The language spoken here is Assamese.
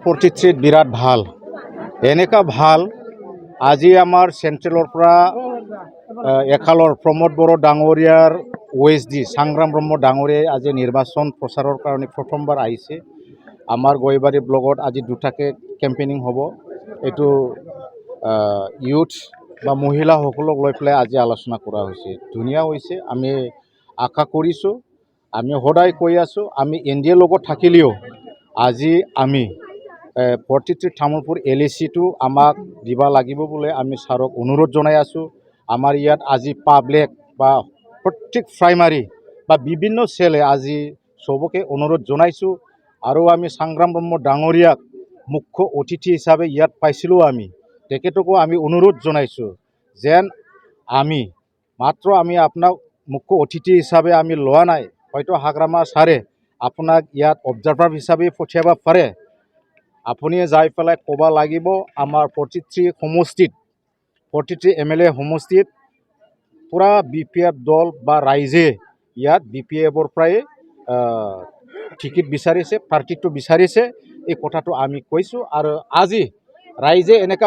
43 বিৰাট ভাল এনেকা ভাল আজি আমাৰ চেন্ট্ৰেলৰ পৰা একালৰ প্ৰমোদ বড়ো ডাঙৰীয়াৰ OSD সংগ্ৰাম ব্ৰহ্ম ডাঙৰীয়াই আজি নিৰ্বাচন প্ৰচাৰৰ কাৰণে প্ৰথমবাৰ আহিছে আমাৰ গয়বাৰী ব্লগত আজি দুটাকে কেম্পেইনিং হ'ব এটো ইউথ বা মহিলাসকলক লৈ পেলাই আজি আলোচনা কৰা হৈছে ধুনীয়া হৈছে আমি আশা কৰিছোঁ আমি সদায় কৈ আছোঁ আমি ইণ্ডিয়াৰ লগত থাকিলেও আজি আমি 43 তামোলপুৰ LAC টো আমাক দিবা লাগিব বলে আমি ছাৰক অনুৰোধ জনাই আছোঁ আমাৰ ইয়াত আজি পাব্লিক বা প্ৰত্যেক প্ৰাইমাৰী বা বিভিন্ন সেলে আজি সবকে অনুৰোধ জনাইছোঁ আৰু আমি সংগ্ৰাম ব্ৰহ্ম ডাঙৰীয়াক মুখ্য অতিথি হিচাপে ইয়াত পাইছিলোঁ আমি তেখেতকো আমি অনুৰোধ জনাইছোঁ যেন আমি মাত্ৰ আমি আপোনাক মুখ্য অতিথি হিচাপে আমি লোৱা নাই হয়তো হাগ্ৰামা ছাৰে আপোনাক ইয়াত অবজাৰ্ভাৰ হিচাপে পঠিয়াব পাৰে আপুনি যাই পেলাই ক'ব লাগিব আমাৰ 43 সমষ্টিত 43 MLA সমষ্টিত পুৰা BPF দল বা ৰাইজে ইয়াত BPFৰ পৰাই টিকিট বিচাৰিছে প্ৰাৰ্থীটো বিচাৰিছে এই কথাটো আমি কৈছোঁ আৰু আজি ৰাইজে এনেকা